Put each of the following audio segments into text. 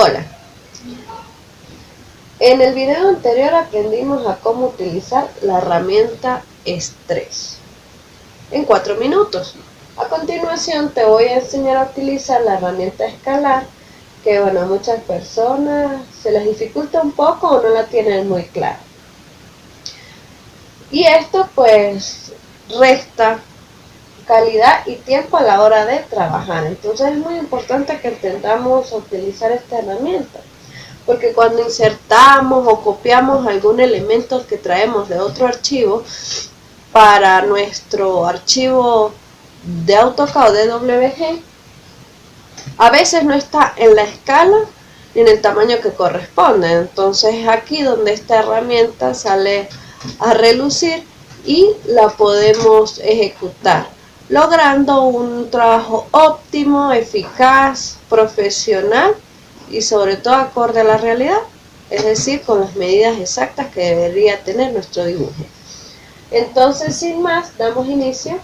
Hola, en el video anterior aprendimos a cómo utilizar la herramienta estrés en 4 minutos. A continuación te voy a enseñar a utilizar la herramienta escalar, que bueno, a muchas personas se les dificulta un poco o no la tienen muy clara. Y esto pues resta calidad y tiempo a la hora de trabajar. Entonces es muy importante que entendamos utilizar esta herramienta, porque cuando insertamos o copiamos algún elemento que traemos de otro archivo para nuestro archivo de AutoCAD o DWG, a veces no está en la escala ni en el tamaño que corresponde. Entonces es aquí donde esta herramienta sale a relucir y la podemos ejecutar, logrando un trabajo óptimo, eficaz, profesional y sobre todo acorde a la realidad, es decir, con las medidas exactas que debería tener nuestro dibujo. Entonces, sin más, damos inicio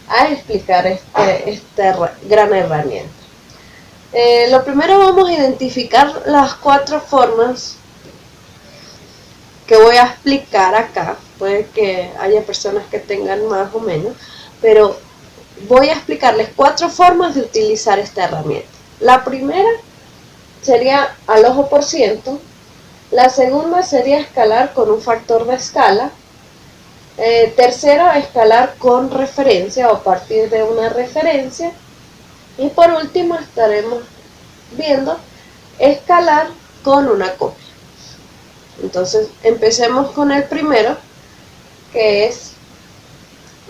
a explicar esta gran herramienta. Lo primero, vamos a identificar las 4 formas que voy a explicar acá. Puede que haya personas que tengan más o menos, pero voy a explicarles 4 formas de utilizar esta herramienta. La primera sería al ojo por ciento. La segunda sería escalar con un factor de escala. Tercero, escalar con referencia o a partir de una referencia. Y por último estaremos viendo escalar con una copia. Entonces empecemos con el primero, que es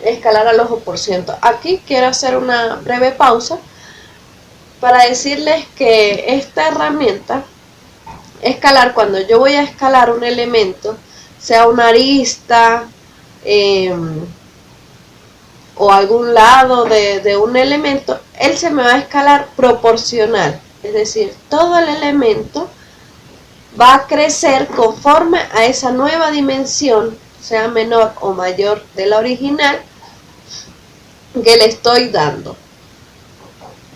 escalar al ojo por ciento. Aquí quiero hacer una breve pausa para decirles que esta herramienta escalar, cuando yo voy a escalar un elemento, sea una arista o algún lado de un elemento, él se me va a escalar proporcional, es decir, todo el elemento va a crecer conforme a esa nueva dimensión, sea menor o mayor de la original, que le estoy dando.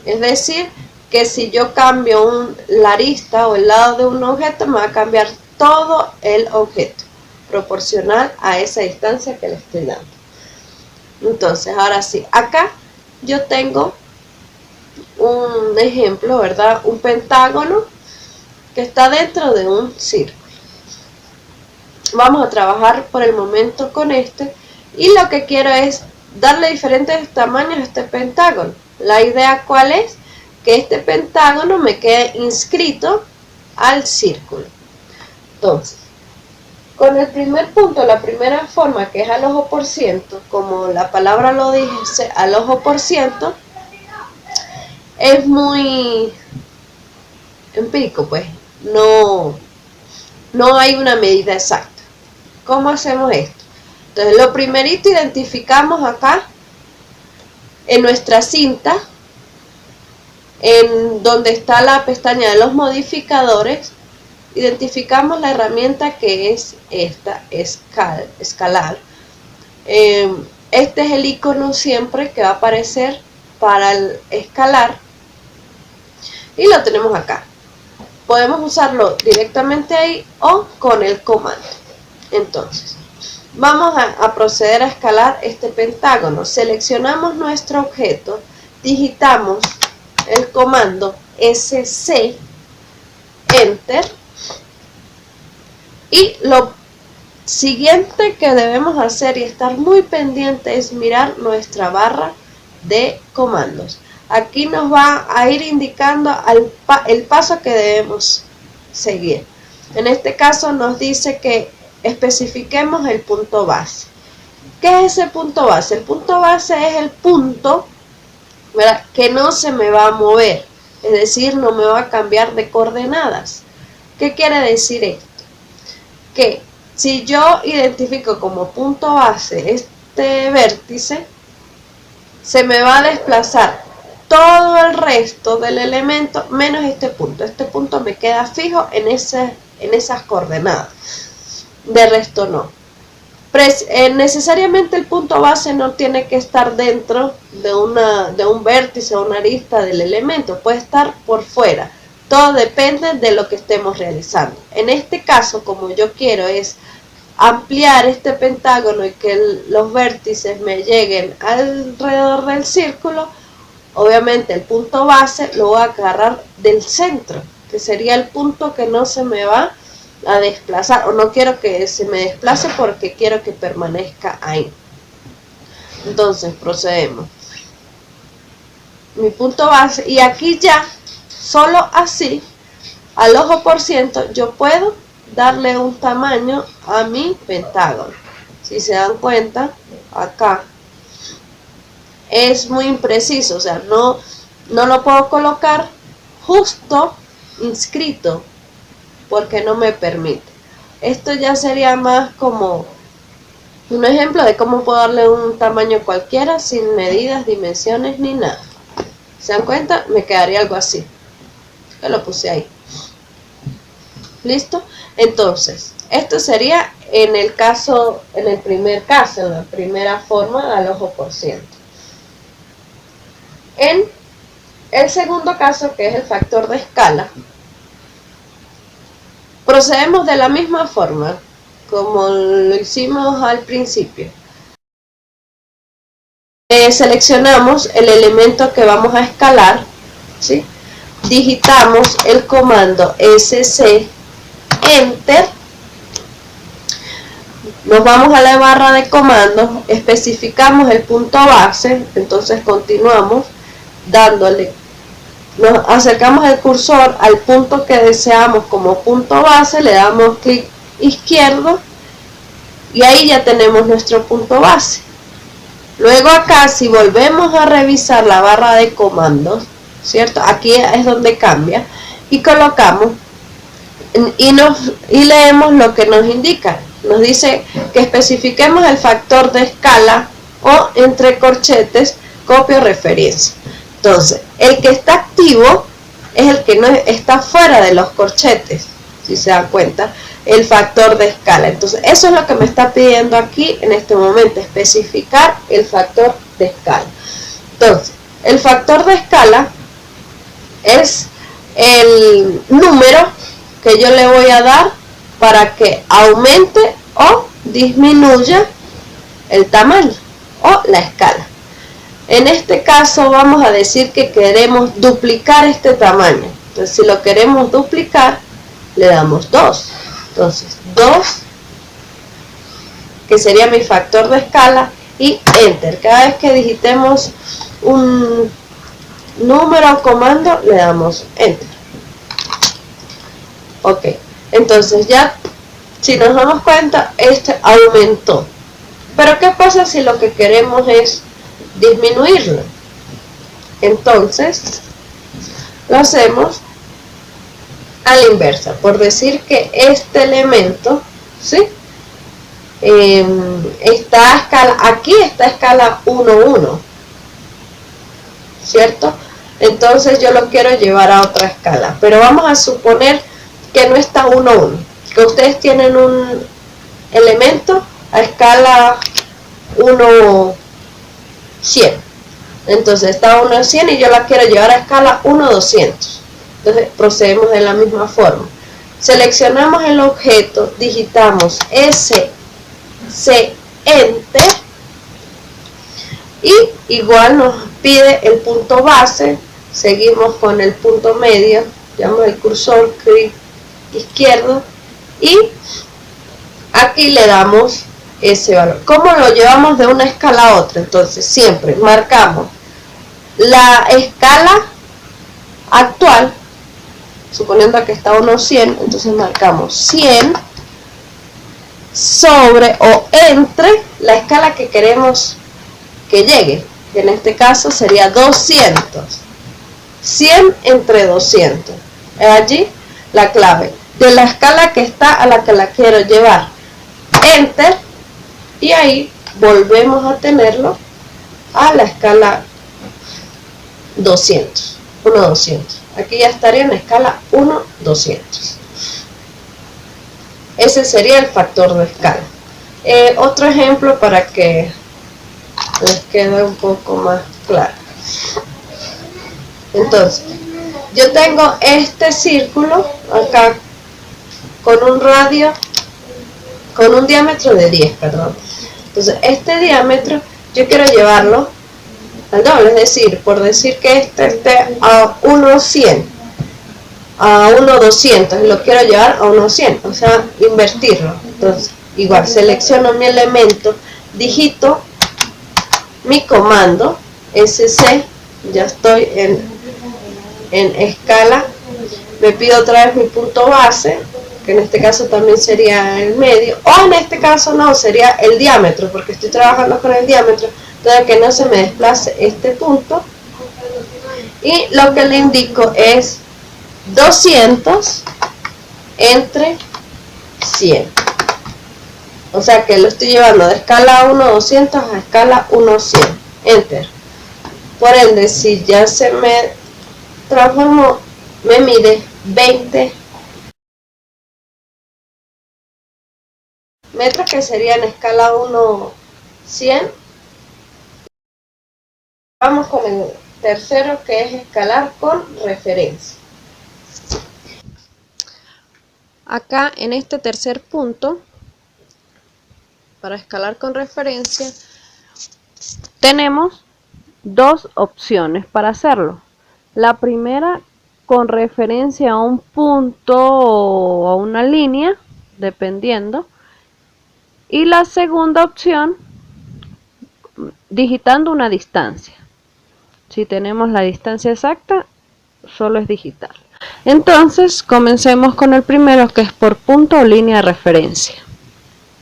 Es decir, que si yo cambio la arista o el lado de un objeto, me va a cambiar todo el objeto, proporcional a esa distancia que le estoy dando. Entonces, ahora sí, acá yo tengo un ejemplo, ¿verdad? Un pentágono que está dentro de un círculo. Vamos a trabajar por el momento con este, y lo que quiero es darle diferentes tamaños a este pentágono. La idea, ¿cuál es? Que este pentágono me quede inscrito al círculo. Entonces, con el primer punto, la primera forma, que es al ojo por ciento, como la palabra lo dice, al ojo por ciento, es muy empírico, pues no hay una medida exacta. ¿Cómo hacemos esto? Entonces, lo primerito, identificamos acá en nuestra cinta, en donde está la pestaña de los modificadores, identificamos la herramienta que es esta, escalar. Este es el icono siempre que va a aparecer para el escalar, y lo tenemos acá. Podemos usarlo directamente ahí o con el comando. Entonces, vamos a proceder a escalar este pentágono. Seleccionamos nuestro objeto, digitamos el comando SC, Enter, y lo siguiente que debemos hacer y estar muy pendiente es mirar nuestra barra de comandos. Aquí nos va a ir indicando el paso que debemos seguir. En este caso nos dice que especifiquemos el punto base. ¿Qué es ese punto base? El punto base es el punto, ¿verdad?, que no se me va a mover, es decir, no me va a cambiar de coordenadas. ¿Qué quiere decir esto? Que si yo identifico como punto base este vértice, se me va a desplazar todo el resto del elemento menos este punto. Este punto me queda fijo en esas coordenadas. De resto no. Necesariamente el punto base no tiene que estar dentro de un vértice o una arista del elemento. Puede estar por fuera, Todo depende de lo que estemos realizando. En este caso, como yo quiero es ampliar este pentágono y que los vértices me lleguen alrededor del círculo, obviamente el punto base lo voy a agarrar del centro, que sería el punto que no se me va a desplazar, o no quiero que se me desplace porque quiero que permanezca ahí. Entonces procedemos. Mi punto base, y aquí ya, solo así, al ojo por ciento, yo puedo darle un tamaño a mi pentágono. Si se dan cuenta, acá es muy impreciso, o sea, no lo puedo colocar justo inscrito porque no me permite. Esto ya sería más como un ejemplo de cómo puedo darle un tamaño cualquiera sin medidas, dimensiones ni nada. ¿Se dan cuenta? Me quedaría algo así. Yo lo puse ahí. ¿Listo? Entonces, esto sería en el caso, en el primer caso, en la primera forma al ojo por ciento. En el segundo caso, que es el factor de escala, procedemos de la misma forma como lo hicimos al principio. Seleccionamos el elemento que vamos a escalar, ¿sí? Digitamos el comando SC, Enter, nos vamos a la barra de comandos, especificamos el punto base, entonces continuamos dándole, nos acercamos el cursor al punto que deseamos como punto base, le damos clic izquierdo y ahí ya tenemos nuestro punto base. Luego acá, si volvemos a revisar la barra de comandos, ¿cierto? Aquí es donde cambia y colocamos y leemos lo que nos indica. Nos dice que especifiquemos el factor de escala o entre corchetes, copia o referencia. Entonces, el que está activo es el que no está fuera de los corchetes, si se dan cuenta, el factor de escala. Entonces, eso es lo que me está pidiendo aquí en este momento, especificar el factor de escala. Entonces, el factor de escala es el número que yo le voy a dar para que aumente o disminuya el tamaño o la escala. En este caso vamos a decir que queremos duplicar este tamaño. Entonces, si lo queremos duplicar, le damos 2. Entonces, 2, que sería mi factor de escala, y Enter. Cada vez que digitemos un número o comando, le damos Enter. Ok, entonces ya, si nos damos cuenta, este aumentó. Pero ¿qué pasa si lo que queremos es disminuirlo? Entonces, lo hacemos a la inversa, por decir que este elemento, ¿sí? Está a escala, aquí está a escala 1, 1, ¿cierto? Entonces yo lo quiero llevar a otra escala, pero vamos a suponer que no está 1, 1, que ustedes tienen un elemento a escala 1, 100. Entonces está 1, 100 y yo la quiero llevar a escala 1, 200. Entonces procedemos de la misma forma. Seleccionamos el objeto, digitamos SC, Enter, y igual nos pide el punto base, seguimos con el punto medio, llevamos el cursor, clic izquierdo, y aquí le damos ese valor. ¿Cómo lo llevamos de una escala a otra? Entonces siempre marcamos la escala actual, suponiendo que está 1, 100, entonces marcamos 100 sobre o entre la escala que queremos que llegue, que en este caso sería 200. 100 entre 200. Es allí la clave de la escala que está a la que la quiero llevar. Enter, y ahí volvemos a tenerlo a la escala 200. 1, 200. Aquí ya estaría en la escala 1, 200. Ese sería el factor de escala. Otro ejemplo para que les quede un poco más claro. Entonces, yo tengo este círculo acá con un radio, con un diámetro de 10, perdón. Entonces este diámetro yo quiero llevarlo al doble, es decir, por decir que este esté a 1,100, a 1,200, lo quiero llevar a 1,100, o sea, invertirlo. Entonces, igual, selecciono mi elemento, digito mi comando, SC, ya estoy en escala, me pido otra vez mi punto base, que en este caso también sería el medio, o en este caso no, sería el diámetro, porque estoy trabajando con el diámetro, para que no se me desplace este punto, y lo que le indico es 200 entre 100, o sea que lo estoy llevando de escala 1,200 a escala 1,100, enter. Por ende, si ya se me transformó, me mide 20 metros, que sería en escala 1,100. Vamos con el tercero, que es escalar con referencia. Acá en este tercer punto, para escalar con referencia, tenemos dos opciones para hacerlo. La primera, con referencia a un punto o a una línea, dependiendo. Y la segunda opción, digitando una distancia. Si tenemos la distancia exacta, solo es digitar. Entonces, comencemos con el primero, que es por punto o línea de referencia.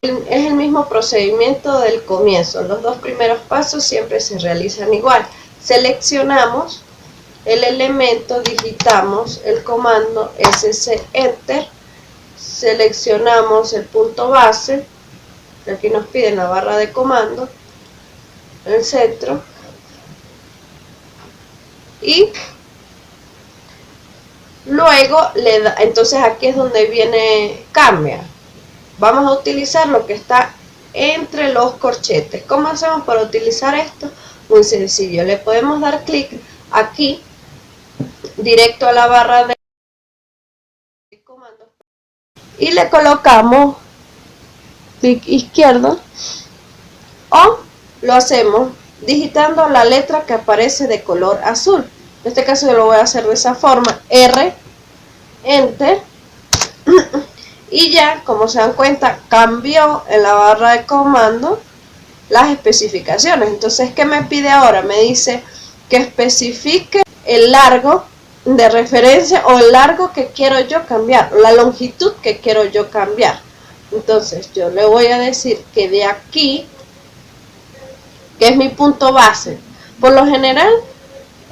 Es el mismo procedimiento del comienzo. Los dos primeros pasos siempre se realizan igual. Seleccionamos el elemento, digitamos el comando SC Enter, seleccionamos el punto base, aquí nos piden la barra de comando, el centro, y luego entonces aquí es donde viene cambia. Vamos a utilizar lo que está entre los corchetes. ¿Cómo hacemos para utilizar esto? Muy sencillo, le podemos dar clic aquí, directo a la barra de comando, y le colocamos clic izquierdo, o lo hacemos digitando la letra que aparece de color azul. En este caso yo lo voy a hacer de esa forma, R, Enter, y ya, como se dan cuenta, cambió en la barra de comando las especificaciones. Entonces, ¿qué me pide ahora? Me dice que especifique el largo de referencia o el largo que quiero yo cambiar, la longitud que quiero yo cambiar. Entonces, yo le voy a decir que de aquí, que es mi punto base, por lo general,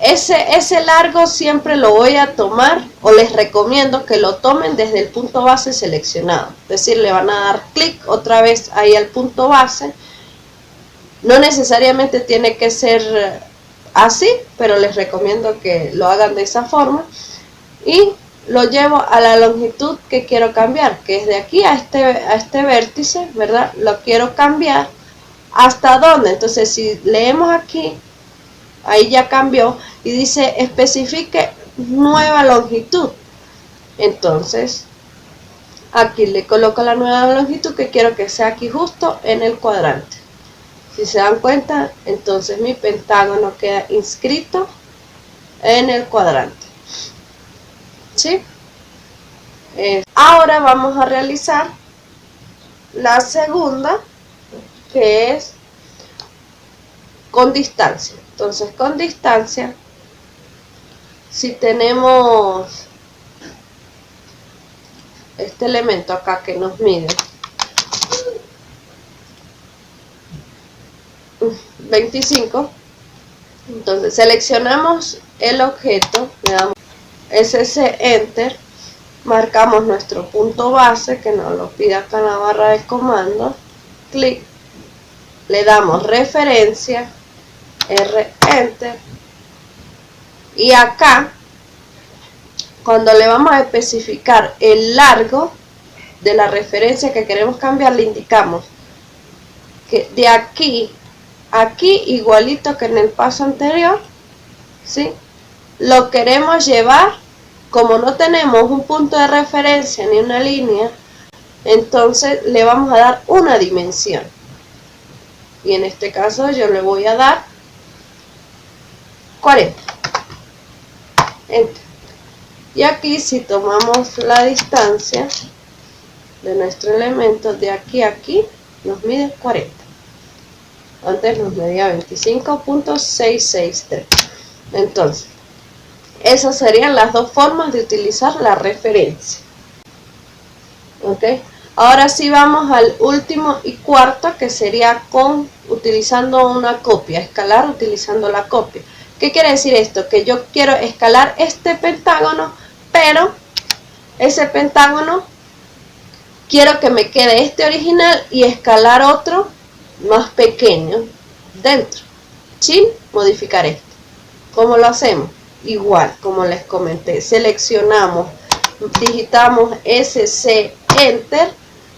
ese largo siempre lo voy a tomar, o les recomiendo que lo tomen desde el punto base seleccionado. Es decir, le van a dar clic otra vez ahí al punto base. No necesariamente tiene que ser así, pero les recomiendo que lo hagan de esa forma. Y lo llevo a la longitud que quiero cambiar, que es de aquí a este vértice, ¿verdad? Lo quiero cambiar. ¿Hasta dónde? Entonces, si leemos aquí, ahí ya cambió y dice especifique nueva longitud. Entonces aquí le coloco la nueva longitud que quiero que sea aquí justo en el cuadrante. Si se dan cuenta, entonces mi pentágono queda inscrito en el cuadrante. ¿Sí? Ahora vamos a realizar la segunda, que es con distancia. Entonces, con distancia, si tenemos este elemento acá que nos mide 25, entonces seleccionamos el objeto, le damos SC Enter, marcamos nuestro punto base que nos lo pide acá en la barra de comando, clic, le damos referencia, R Enter, y acá cuando le vamos a especificar el largo de la referencia que queremos cambiar, le indicamos que de aquí a aquí, igualito que en el paso anterior, ¿sí?, lo queremos llevar como no tenemos un punto de referencia ni una línea, entonces le vamos a dar una dimensión. Y en este caso yo le voy a dar 40. Enter. Y aquí si tomamos la distancia de nuestro elemento de aquí a aquí, nos mide 40. Antes nos medía 25.663. Entonces, esas serían las dos formas de utilizar la referencia. ¿Ok? Ahora sí vamos al último y cuarto, que sería utilizando una copia, escalar utilizando la copia. ¿Qué quiere decir esto? Que yo quiero escalar este pentágono, pero ese pentágono quiero que me quede este original y escalar otro más pequeño dentro, sin modificar este. ¿Cómo lo hacemos? Igual, como les comenté, seleccionamos, digitamos SC Enter,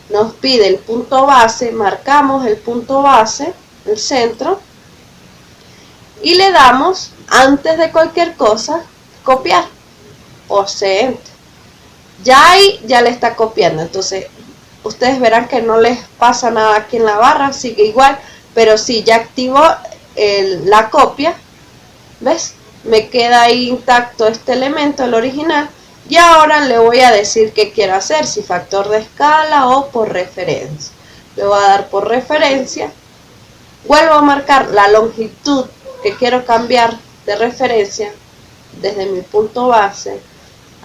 nos pide el punto base, marcamos el punto base, el centro, y le damos, antes de cualquier cosa, copiar, o C Enter. Ya ahí ya le está copiando, entonces ustedes verán que no les pasa nada aquí en la barra, sigue igual, pero sí, ya activó la copia, ¿ves? Me queda ahí intacto este elemento, el original, y ahora le voy a decir qué quiero hacer, si factor de escala o por referencia. Le voy a dar por referencia, vuelvo a marcar la longitud que quiero cambiar de referencia, desde mi punto base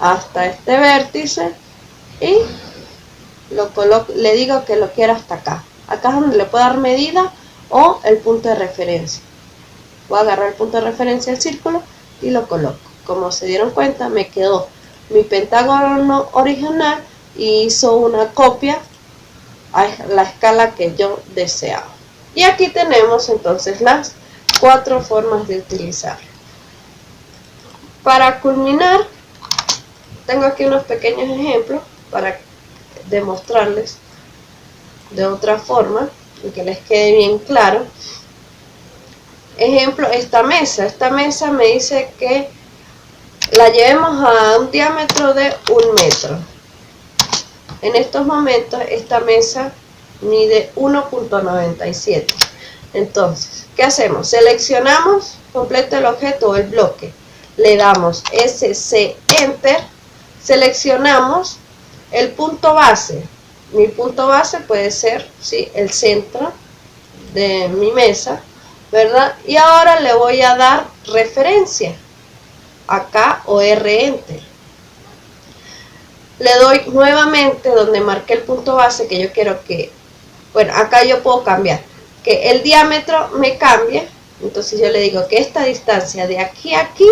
hasta este vértice, y le digo que lo quiero hasta acá. Acá es donde le puedo dar medida o el punto de referencia. Voy a agarrar el punto de referencia del círculo y lo coloco. Como se dieron cuenta, me quedó mi pentágono original y hizo una copia a la escala que yo deseaba. Y aquí tenemos entonces las 4 formas de utilizar. Para culminar, tengo aquí unos pequeños ejemplos para demostrarles de otra forma y que les quede bien claro. Ejemplo, esta mesa me dice que la llevemos a un diámetro de 1 metro. En estos momentos esta mesa mide 1.97. Entonces, ¿qué hacemos? Seleccionamos completo el objeto o el bloque, le damos SC Enter, seleccionamos el punto base. Mi punto base puede ser, ¿sí?, el centro de mi mesa, ¿verdad? Y ahora le voy a dar referencia, acá o R Enter. Le doy nuevamente donde marqué el punto base, que yo quiero que, bueno, acá yo puedo cambiar, que el diámetro me cambie. Entonces yo le digo que esta distancia de aquí a aquí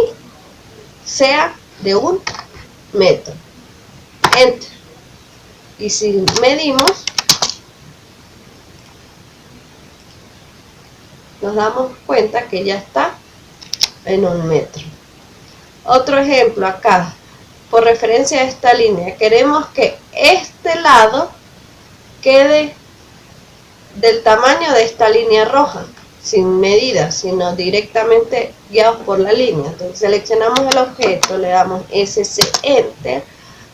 sea de 1 metro. Enter. Y si medimos, nos damos cuenta que ya está en 1 metro. Otro ejemplo acá, por referencia a esta línea, queremos que este lado quede del tamaño de esta línea roja, sin medida, sino directamente guiados por la línea. Entonces seleccionamos el objeto, le damos SC Enter,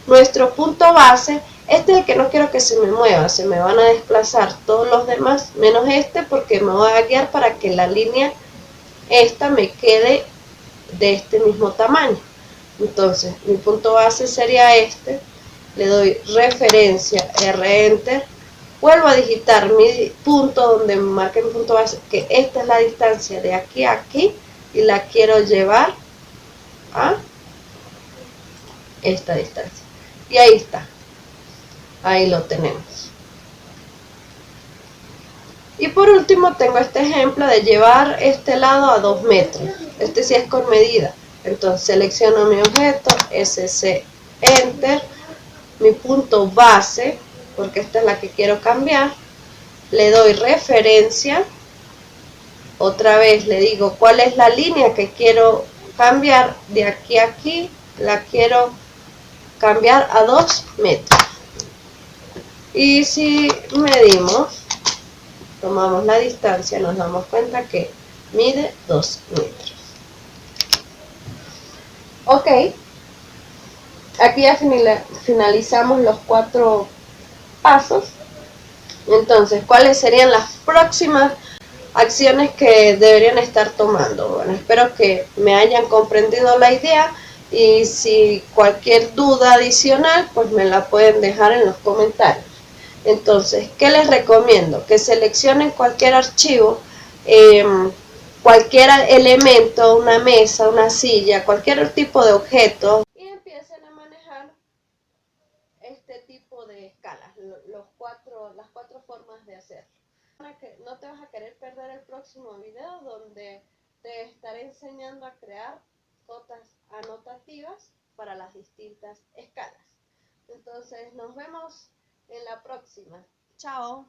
nuestro punto base. Este es el que no quiero que se me mueva, se me van a desplazar todos los demás, menos este, porque me voy a guiar para que la línea esta me quede de este mismo tamaño. Entonces, mi punto base sería este, le doy referencia, R Enter, vuelvo a digitar mi punto donde me marqué mi punto base, que esta es la distancia de aquí a aquí, y la quiero llevar a esta distancia. Y ahí está. Ahí lo tenemos. Y por último tengo este ejemplo de llevar este lado a 2 metros. Este sí es con medida. Entonces selecciono mi objeto, SC Enter, mi punto base, porque esta es la que quiero cambiar. Le doy referencia. Otra vez le digo cuál es la línea que quiero cambiar. De aquí a aquí la quiero cambiar a 2 metros. Y si medimos, tomamos la distancia, nos damos cuenta que mide 2 metros. Ok, Aquí ya finalizamos los 4 pasos. Entonces, ¿cuáles serían las próximas acciones que deberían estar tomando? Bueno, espero que me hayan comprendido la idea y si cualquier duda adicional, pues me la pueden dejar en los comentarios. Entonces, ¿qué les recomiendo? Que seleccionen cualquier archivo, cualquier elemento, una mesa, una silla, cualquier tipo de objeto y empiecen a manejar este tipo de escalas, las 4 formas de hacerlo. No te vas a querer perder el próximo video donde te estaré enseñando a crear notas anotativas para las distintas escalas. Entonces nos vemos en la próxima. Chao.